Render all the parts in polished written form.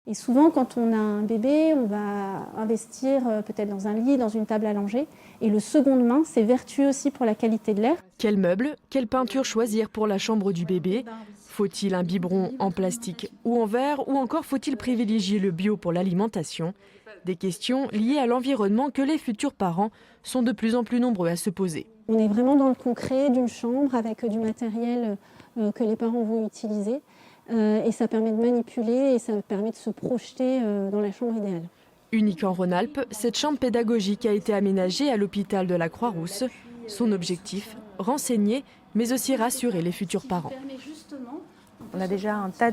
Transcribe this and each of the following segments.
Et souvent, quand on a un bébé, on va investir peut-être dans un lit, dans une table allongée. Et le seconde main, c'est vertueux aussi pour la qualité de l'air. Quels meubles, quelle peinture choisir pour la chambre du bébé? Faut-il un biberon en plastique ou en verre, ou encore faut-il privilégier le bio pour l'alimentation? Des questions liées à l'environnement que les futurs parents sont de plus en plus nombreux à se poser. On est vraiment dans le concret d'une chambre avec du matériel que les parents vont utiliser. Et ça permet de manipuler et ça permet de se projeter dans la chambre idéale. Unique en Rhône-Alpes, cette chambre pédagogique a été aménagée à l'hôpital de la Croix-Rousse. Son objectif, renseigner, mais aussi rassurer les futurs parents. On a déjà un tas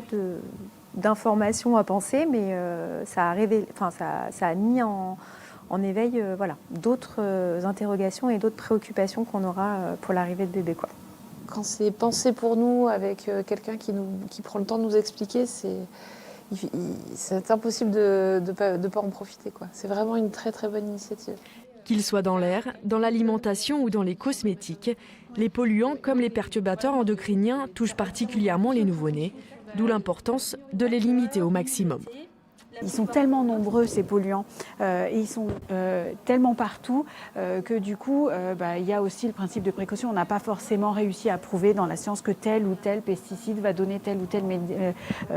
d'informations à penser, mais ça a mis en éveil d'autres interrogations et d'autres préoccupations qu'on aura pour l'arrivée de bébé, quoi. Quand c'est pensé pour nous, avec quelqu'un qui prend le temps de nous expliquer, c'est impossible de ne pas en profiter, quoi. C'est vraiment une très très bonne initiative. Qu'ils soient dans l'air, dans l'alimentation ou dans les cosmétiques, les polluants comme les perturbateurs endocriniens touchent particulièrement les nouveau-nés, d'où l'importance de les limiter au maximum. Ils sont tellement nombreux, ces polluants, et ils sont tellement partout que du coup, il y a aussi le principe de précaution. On n'a pas forcément réussi à prouver dans la science que tel ou tel pesticide va donner telle ou telle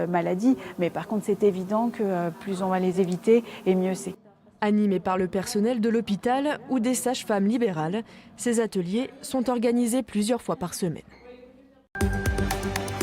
maladie. Mais par contre, c'est évident que plus on va les éviter, et mieux c'est. Animés par le personnel de l'hôpital ou des sages-femmes libérales, ces ateliers sont organisés plusieurs fois par semaine.